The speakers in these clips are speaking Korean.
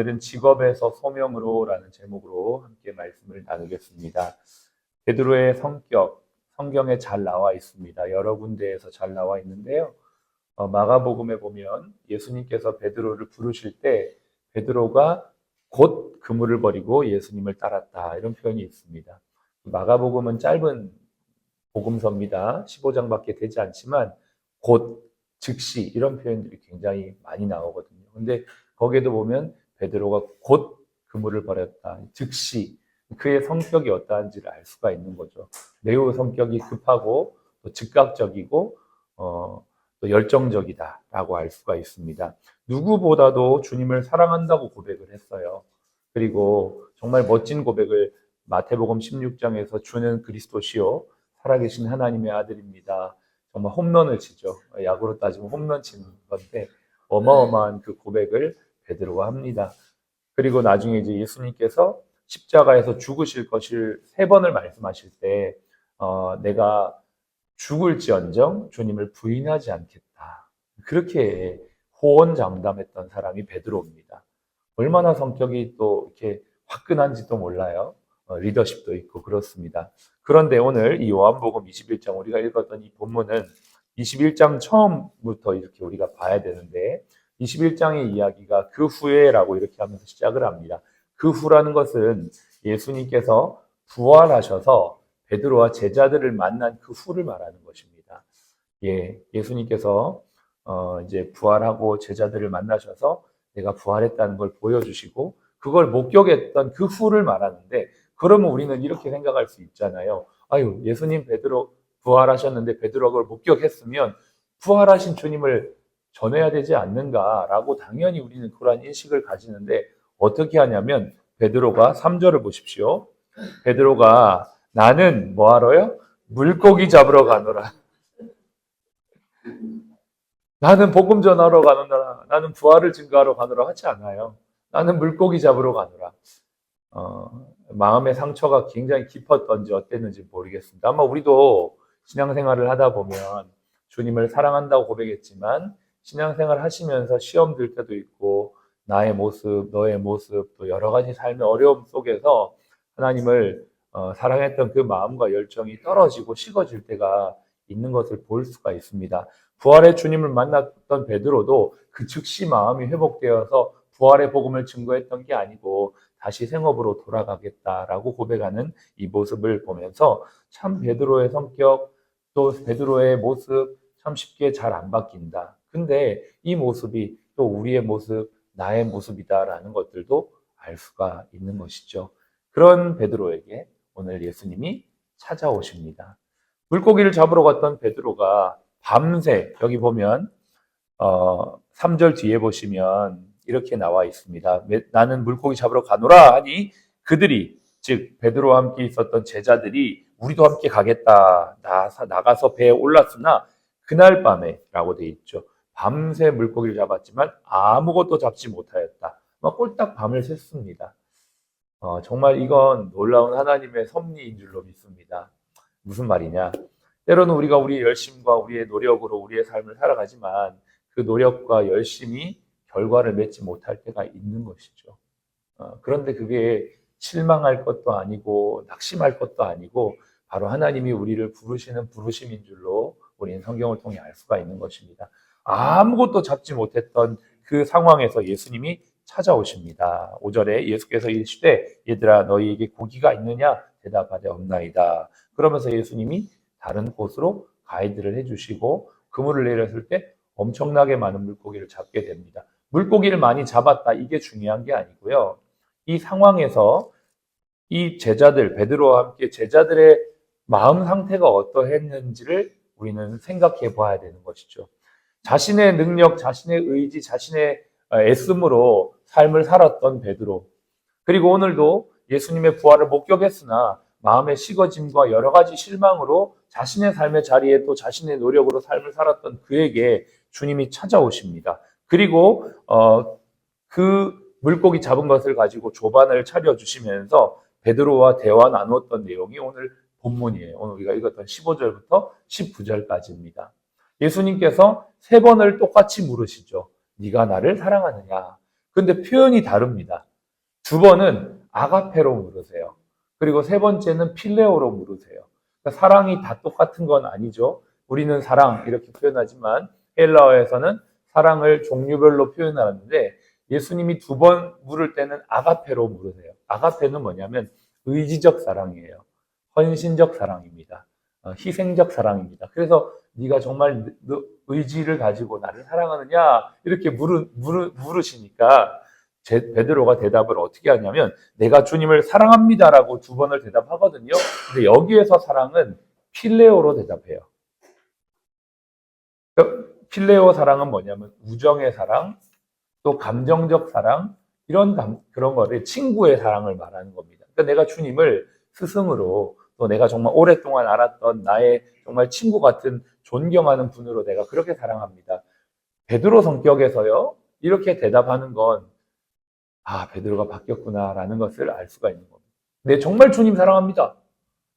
오늘은 직업에서 소명으로라는 제목으로 함께 말씀을 나누겠습니다. 베드로의 성격, 성경에 잘 나와 있습니다. 여러 군데에서 잘 나와 있는데요. 마가복음에 보면 예수님께서 베드로를 부르실 때 베드로가 곧 그물을 버리고 예수님을 따랐다, 이런 표현이 있습니다. 마가복음은 짧은 복음서입니다. 15장밖에 되지 않지만 곧, 즉시 이런 표현들이 굉장히 많이 나오거든요. 근데 거기에도 보면 베드로가 곧 그물을 버렸다, 즉시, 그의 성격이 어떠한지를 알 수가 있는 거죠. 매우 성격이 급하고 또 즉각적이고 또 열정적이다라고 알 수가 있습니다. 누구보다도 주님을 사랑한다고 고백을 했어요. 그리고 정말 멋진 고백을 마태복음 16장에서 주는 그리스도시요 살아계신 하나님의 아들입니다. 정말 홈런을 치죠. 야구로 따지면 홈런 치는 건데 어마어마한 그 고백을 베드로가 합니다. 그리고 나중에 이제 예수님께서 십자가에서 죽으실 것을 3번을 말씀하실 때 내가 죽을지언정 주님을 부인하지 않겠다, 그렇게 호언장담했던 사람이 베드로입니다. 얼마나 성격이 또 이렇게 화끈한지도 몰라요. 리더십도 있고 그렇습니다. 그런데 오늘 이 요한복음 21장 우리가 읽었던 이 본문은 21장 처음부터 이렇게 우리가 봐야 되는데 21장의 이야기가 그 후에라고 이렇게 하면서 시작을 합니다. 그 후라는 것은 예수님께서 부활하셔서 베드로와 제자들을 만난 그 후를 말하는 것입니다. 예수님께서 이제 부활하고 제자들을 만나셔서 내가 부활했다는 걸 보여주시고 그걸 목격했던 그 후를 말하는데, 그러면 우리는 이렇게 생각할 수 있잖아요. 아유, 예수님 베드로 부활하셨는데 베드로가 그걸 목격했으면 부활하신 주님을 전해야 되지 않는가라고 당연히 우리는 그런 인식을 가지는데, 어떻게 하냐면 베드로가 3절을 보십시오. 베드로가 나는 뭐 하러요? 물고기 잡으러 가노라. 나는 복음 전하러 가노라. 나는 부활을 증거하러 가노라 하지 않아요. 나는 물고기 잡으러 가노라. 마음의 상처가 굉장히 깊었던지 어땠는지 모르겠습니다. 아마 우리도 신앙생활을 하다 보면 주님을 사랑한다고 고백했지만 신앙생활 하시면서 시험 들 때도 있고 나의 모습, 너의 모습, 또 여러 가지 삶의 어려움 속에서 하나님을 사랑했던 그 마음과 열정이 떨어지고 식어질 때가 있는 것을 볼 수가 있습니다. 부활의 주님을 만났던 베드로도 그 즉시 마음이 회복되어서 부활의 복음을 증거했던 게 아니고 다시 생업으로 돌아가겠다라고 고백하는 이 모습을 보면서 참 베드로의 성격, 또 베드로의 모습 참 쉽게 잘 안 바뀐다. 근데 이 모습이 또 우리의 모습, 나의 모습이다라는 것들도 알 수가 있는 것이죠. 그런 베드로에게 오늘 예수님이 찾아오십니다. 물고기를 잡으러 갔던 베드로가 밤새, 여기 보면 3절 뒤에 보시면 이렇게 나와 있습니다. 나는 물고기 잡으러 가노라 하니 그들이, 즉 베드로와 함께 있었던 제자들이 우리도 함께 가겠다 나가서 배에 올랐으나 그날 밤에 라고 되어 있죠. 밤새 물고기를 잡았지만 아무것도 잡지 못하였다. 막 꼴딱 밤을 샜습니다. 정말 이건 놀라운 하나님의 섭리인 줄로 믿습니다. 무슨 말이냐? 때로는 우리가 우리의 열심과 우리의 노력으로 우리의 삶을 살아가지만 그 노력과 열심이 결과를 맺지 못할 때가 있는 것이죠. 그런데 그게 실망할 것도 아니고 낙심할 것도 아니고 바로 하나님이 우리를 부르시는 부르심인 줄로 우리는 성경을 통해 알 수가 있는 것입니다. 아무것도 잡지 못했던 그 상황에서 예수님이 찾아오십니다. 5절에 예수께서 이르시되 얘들아 너희에게 고기가 있느냐 대답하되 없나이다. 그러면서 예수님이 다른 곳으로 가이드를 해주시고 그물을 내렸을 때 엄청나게 많은 물고기를 잡게 됩니다. 물고기를 많이 잡았다, 이게 중요한 게 아니고요. 이 상황에서 이 제자들, 베드로와 함께 제자들의 마음 상태가 어떠했는지를 우리는 생각해 봐야 되는 것이죠. 자신의 능력, 자신의 의지, 자신의 애씀으로 삶을 살았던 베드로, 그리고 오늘도 예수님의 부활을 목격했으나 마음의 식어짐과 여러 가지 실망으로 자신의 삶의 자리에 또 자신의 노력으로 삶을 살았던 그에게 주님이 찾아오십니다. 그리고 그 물고기 잡은 것을 가지고 조반을 차려주시면서 베드로와 대화 나누었던 내용이 오늘 본문이에요. 오늘 우리가 읽었던 15절부터 19절까지입니다. 예수님께서 3번을 똑같이 물으시죠. 네가 나를 사랑하느냐? 근데 표현이 다릅니다. 두 번은 아가페로 물으세요. 그리고 세 번째는 필레오로 물으세요. 그러니까 사랑이 다 똑같은 건 아니죠. 우리는 사랑 이렇게 표현하지만 헬라어에서는 사랑을 종류별로 표현하는데 예수님이 두 번 물을 때는 아가페로 물으세요. 아가페는 뭐냐면 의지적 사랑이에요. 헌신적 사랑입니다. 희생적 사랑입니다. 그래서 네가 정말 의지를 가지고 나를 사랑하느냐 이렇게 물으시니까 베드로가 대답을 어떻게 하냐면 내가 주님을 사랑합니다라고 두 번을 대답하거든요. 근데 여기에서 사랑은 필레오로 대답해요. 필레오 사랑은 뭐냐면 우정의 사랑, 또 감정적 사랑, 그런 거를 친구의 사랑을 말하는 겁니다. 그러니까 내가 주님을 스승으로 또 내가 정말 오랫동안 알았던 나의 정말 친구 같은 존경하는 분으로 내가 그렇게 사랑합니다. 베드로 성격에서요, 이렇게 대답하는 건 베드로가 바뀌었구나라는 것을 알 수가 있는 겁니다. 네, 정말 주님 사랑합니다.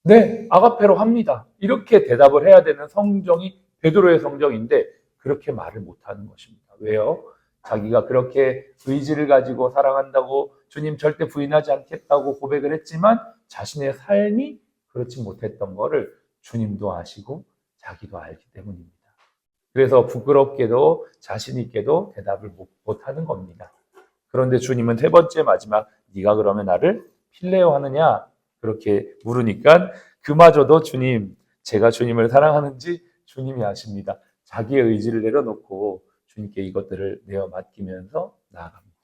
네, 아가페로 합니다. 이렇게 대답을 해야 되는 성정이 베드로의 성정인데 그렇게 말을 못하는 것입니다. 왜요? 자기가 그렇게 의지를 가지고 사랑한다고 주님 절대 부인하지 않겠다고 고백을 했지만 자신의 삶이 그렇지 못했던 것을 주님도 아시고 자기도 알기 때문입니다. 그래서 부끄럽게도 자신 있게도 대답을 못하는 겁니다. 그런데 주님은 세 번째 마지막 네가 그러면 나를 필레오 하느냐 그렇게 물으니까 그마저도 주님 제가 주님을 사랑하는지 주님이 아십니다. 자기의 의지를 내려놓고 주님께 이것들을 내어 맡기면서 나아갑니다.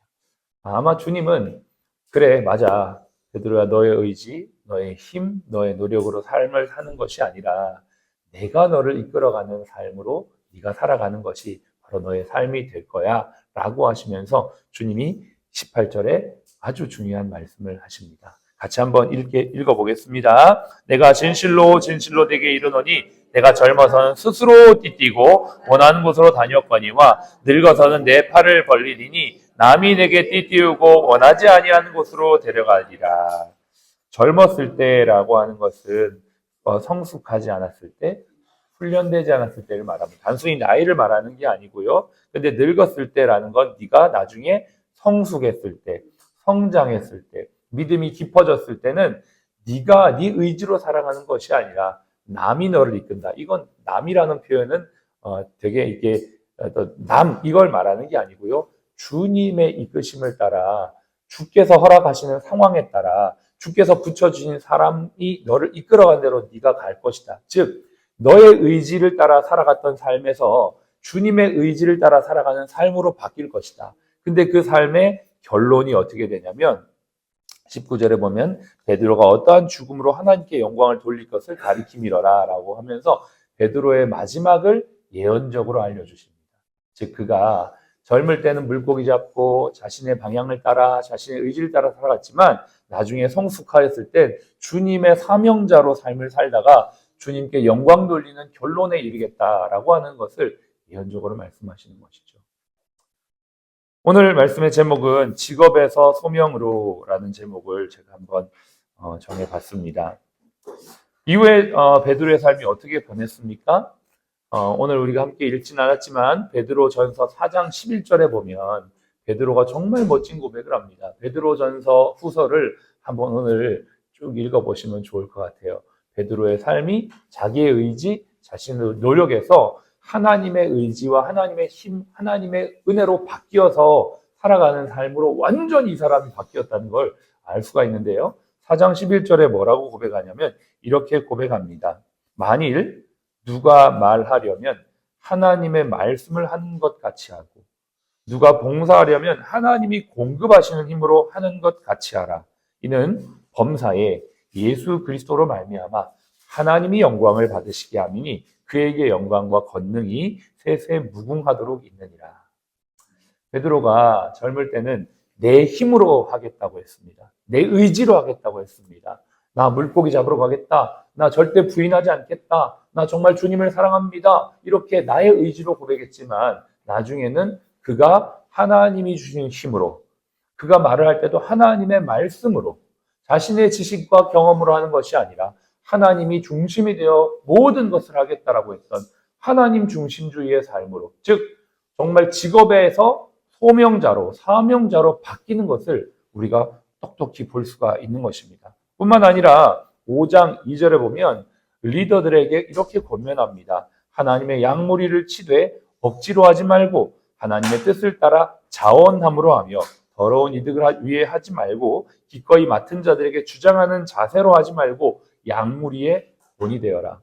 아마 주님은 그래 맞아 베드로야 너의 의지, 너의 힘, 너의 노력으로 삶을 사는 것이 아니라 내가 너를 이끌어가는 삶으로 네가 살아가는 것이 바로 너의 삶이 될 거야 라고 하시면서 주님이 18절에 아주 중요한 말씀을 하십니다. 같이 한번 읽어보겠습니다. 내가 진실로 진실로 네게 이르노니 내가 젊어서는 스스로 띠띠고 원하는 곳으로 다녔거니와 늙어서는 내 팔을 벌리리니 남이 내게 띠띠우고 원하지 아니하는 곳으로 데려가리라. 젊었을 때라고 하는 것은 성숙하지 않았을 때, 훈련되지 않았을 때를 말합니다. 단순히 나이를 말하는 게 아니고요. 근데 늙었을 때라는 건 네가 나중에 성숙했을 때, 성장했을 때, 믿음이 깊어졌을 때는 네가 네 의지로 살아가는 것이 아니라 남이 너를 이끈다. 이건 남이라는 표현은 되게 이게 이걸 말하는 게 아니고요. 주님의 이끄심을 따라 주께서 허락하시는 상황에 따라 주께서 붙여주신 사람이 너를 이끌어간 대로 네가 갈 것이다. 즉 너의 의지를 따라 살아갔던 삶에서 주님의 의지를 따라 살아가는 삶으로 바뀔 것이다. 근데 그 삶의 결론이 어떻게 되냐면 19절에 보면 베드로가 어떠한 죽음으로 하나님께 영광을 돌릴 것을 가리킴이러라 라고 하면서 베드로의 마지막을 예언적으로 알려주십니다. 즉 그가 젊을 때는 물고기 잡고 자신의 방향을 따라 자신의 의지를 따라 살아갔지만 나중에 성숙하였을 때 주님의 사명자로 삶을 살다가 주님께 영광 돌리는 결론에 이르겠다라고 하는 것을 예언적으로 말씀하시는 것이죠. 오늘 말씀의 제목은 직업에서 소명으로라는 제목을 제가 한번 정해봤습니다. 이후에 베드로의 삶이 어떻게 변했습니까? 오늘 우리가 함께 읽진 않았지만 베드로전서 4장 11절에 보면 베드로가 정말 멋진 고백을 합니다. 베드로전서 후서를 한번 오늘 쭉 읽어보시면 좋을 것 같아요. 베드로의 삶이 자기의 의지, 자신의 노력에서 하나님의 의지와 하나님의 힘, 하나님의 은혜로 바뀌어서 살아가는 삶으로 완전히 이 사람이 바뀌었다는 걸 알 수가 있는데요. 4장 11절에 뭐라고 고백하냐면 이렇게 고백합니다. 만일 누가 말하려면 하나님의 말씀을 하는 것 같이 하고 누가 봉사하려면 하나님이 공급하시는 힘으로 하는 것 같이 하라. 이는 범사에 예수 그리스도로 말미암아 하나님이 영광을 받으시게 함이니 그에게 영광과 권능이 세세 무궁하도록 있느니라. 베드로가 젊을 때는 내 힘으로 하겠다고 했습니다. 내 의지로 하겠다고 했습니다. 나 물고기 잡으러 가겠다. 나 절대 부인하지 않겠다. 나 정말 주님을 사랑합니다. 이렇게 나의 의지로 고백했지만 나중에는 그가 하나님이 주신 힘으로 그가 말을 할 때도 하나님의 말씀으로 자신의 지식과 경험으로 하는 것이 아니라 하나님이 중심이 되어 모든 것을 하겠다라고 했던 하나님 중심주의의 삶으로 즉 정말 직업에서 소명자로, 사명자로 바뀌는 것을 우리가 똑똑히 볼 수가 있는 것입니다. 뿐만 아니라 5장 2절에 보면 리더들에게 이렇게 권면합니다. 하나님의 양무리를 치되 억지로 하지 말고 하나님의 뜻을 따라 자원함으로 하며 더러운 이득을 위해 하지 말고 기꺼이 맡은 자들에게 주장하는 자세로 하지 말고 양무리의 본이 되어라.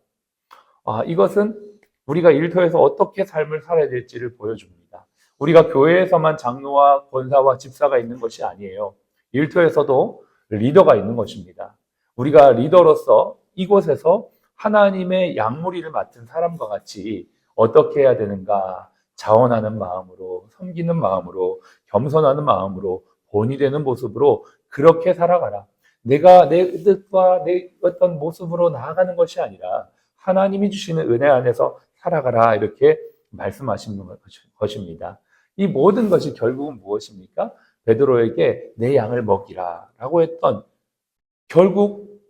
이것은 우리가 일터에서 어떻게 삶을 살아야 될지를 보여줍니다. 우리가 교회에서만 장로와 권사와 집사가 있는 것이 아니에요. 일터에서도 리더가 있는 것입니다. 우리가 리더로서 이곳에서 하나님의 양무리를 맡은 사람과 같이 어떻게 해야 되는가? 자원하는 마음으로, 섬기는 마음으로, 겸손하는 마음으로, 본이 되는 모습으로 그렇게 살아가라. 내가 내 뜻과 내 어떤 모습으로 나아가는 것이 아니라 하나님이 주시는 은혜 안에서 살아가라, 이렇게 말씀하시는 것입니다. 이 모든 것이 결국은 무엇입니까? 베드로에게 내 양을 먹이라 라고 했던, 결국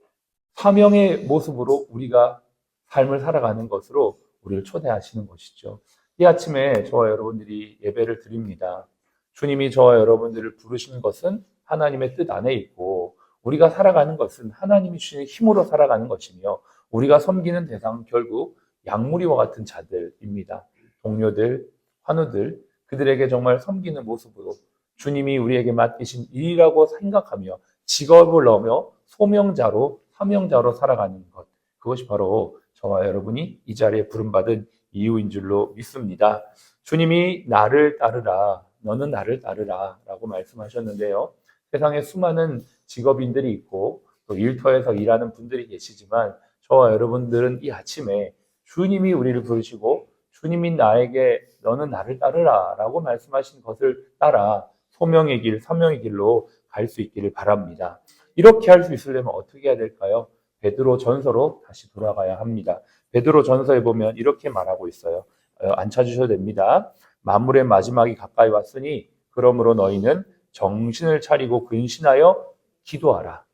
사명의 모습으로 우리가 삶을 살아가는 것으로 우리를 초대하시는 것이죠. 이 아침에 저와 여러분들이 예배를 드립니다. 주님이 저와 여러분들을 부르신 것은 하나님의 뜻 안에 있고, 우리가 살아가는 것은 하나님이 주시는 힘으로 살아가는 것이며, 우리가 섬기는 대상은 결국 양무리와 같은 자들입니다. 동료들, 환우들, 그들에게 정말 섬기는 모습으로 주님이 우리에게 맡기신 일이라고 생각하며 직업을 넘어 소명자로, 사명자로 살아가는 것, 그것이 바로 저와 여러분이 이 자리에 부름받은 이유인 줄로 믿습니다. 주님이 나를 따르라, 너는 나를 따르라 라고 말씀하셨는데요. 세상에 수많은 직업인들이 있고 또 일터에서 일하는 분들이 계시지만, 저와 여러분들은 이 아침에 주님이 우리를 부르시고 주님이 나에게 너는 나를 따르라 라고 말씀하신 것을 따라 소명의 길, 사명의 길로 갈 수 있기를 바랍니다. 이렇게 할 수 있으려면 어떻게 해야 될까요? 베드로 전서로 다시 돌아가야 합니다. 베드로 전서에 보면 이렇게 말하고 있어요. 안 찾으셔도 됩니다. 만물의 마지막이 가까이 왔으니 그러므로 너희는 정신을 차리고 근신하여 기도하라.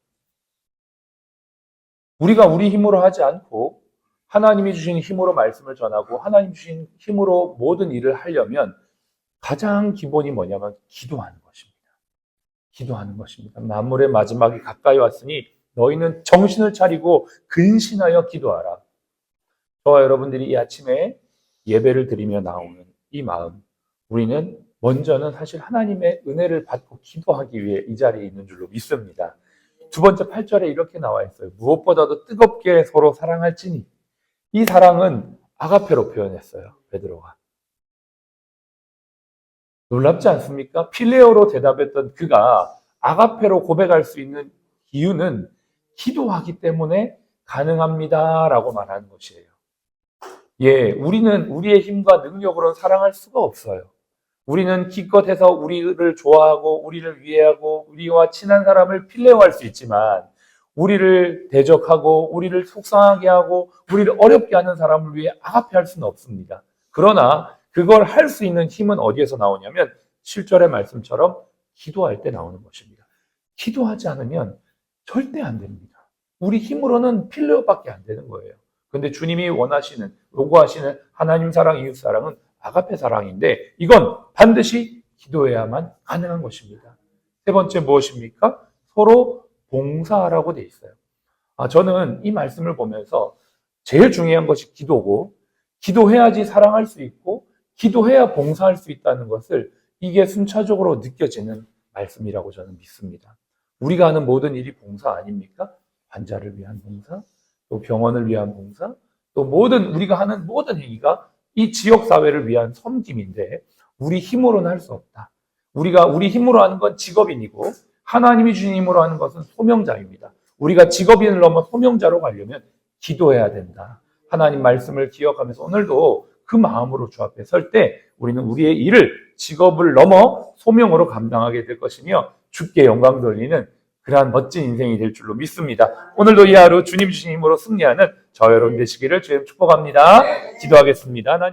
우리가 우리 힘으로 하지 않고 하나님이 주신 힘으로 말씀을 전하고 하나님 주신 힘으로 모든 일을 하려면 가장 기본이 뭐냐면 기도하는 것입니다. 기도하는 것입니다. 만물의 마지막이 가까이 왔으니 너희는 정신을 차리고 근신하여 기도하라. 저와 여러분들이 이 아침에 예배를 드리며 나오는 이 마음, 우리는 먼저는 사실 하나님의 은혜를 받고 기도하기 위해 이 자리에 있는 줄로 믿습니다. 두 번째 8절에 이렇게 나와 있어요. 무엇보다도 뜨겁게 서로 사랑할지니. 이 사랑은 아가페로 표현했어요, 베드로가. 놀랍지 않습니까? 필레오로 대답했던 그가 아가페로 고백할 수 있는 이유는 기도하기 때문에 가능합니다라고 말하는 것이에요. 우리는 우리의 힘과 능력으로는 사랑할 수가 없어요. 우리는 기껏해서 우리를 좋아하고 우리를 위해하고 우리와 친한 사람을 필레오할 수 있지만, 우리를 대적하고 우리를 속상하게 하고 우리를 어렵게 하는 사람을 위해 아가페 할 수는 없습니다. 그러나 그걸 할 수 있는 힘은 어디에서 나오냐면 7절의 말씀처럼 기도할 때 나오는 것입니다. 기도하지 않으면 절대 안 됩니다. 우리 힘으로는 필레오밖에 안 되는 거예요. 그런데 주님이 원하시는, 요구하시는 하나님 사랑, 이웃 사랑은 아가페 사랑인데, 이건 반드시 기도해야만 가능한 것입니다. 세 번째 무엇입니까? 서로 봉사하라고 돼 있어요. 저는 이 말씀을 보면서 제일 중요한 것이 기도고, 기도해야지 사랑할 수 있고 기도해야 봉사할 수 있다는 것을, 이게 순차적으로 느껴지는 말씀이라고 저는 믿습니다. 우리가 하는 모든 일이 봉사 아닙니까? 환자를 위한 봉사, 또 병원을 위한 봉사, 또 우리가 하는 모든 행위가 이 지역사회를 위한 섬김인데, 우리 힘으로는 할 수 없다. 우리 힘으로 하는 건 직업인이고 하나님이 주신 힘으로 하는 것은 소명자입니다. 우리가 직업인을 넘어 소명자로 가려면 기도해야 된다. 하나님 말씀을 기억하면서 오늘도 그 마음으로 주 앞에 설 때 우리는 우리의 일을 직업을 넘어 소명으로 감당하게 될 것이며, 주께 영광 돌리는 그러한 멋진 인생이 될 줄로 믿습니다. 오늘도 이 하루 주님 주신 힘으로 승리하는 저 여러분 되시기를 주님 축복합니다. 기도하겠습니다. 하나님.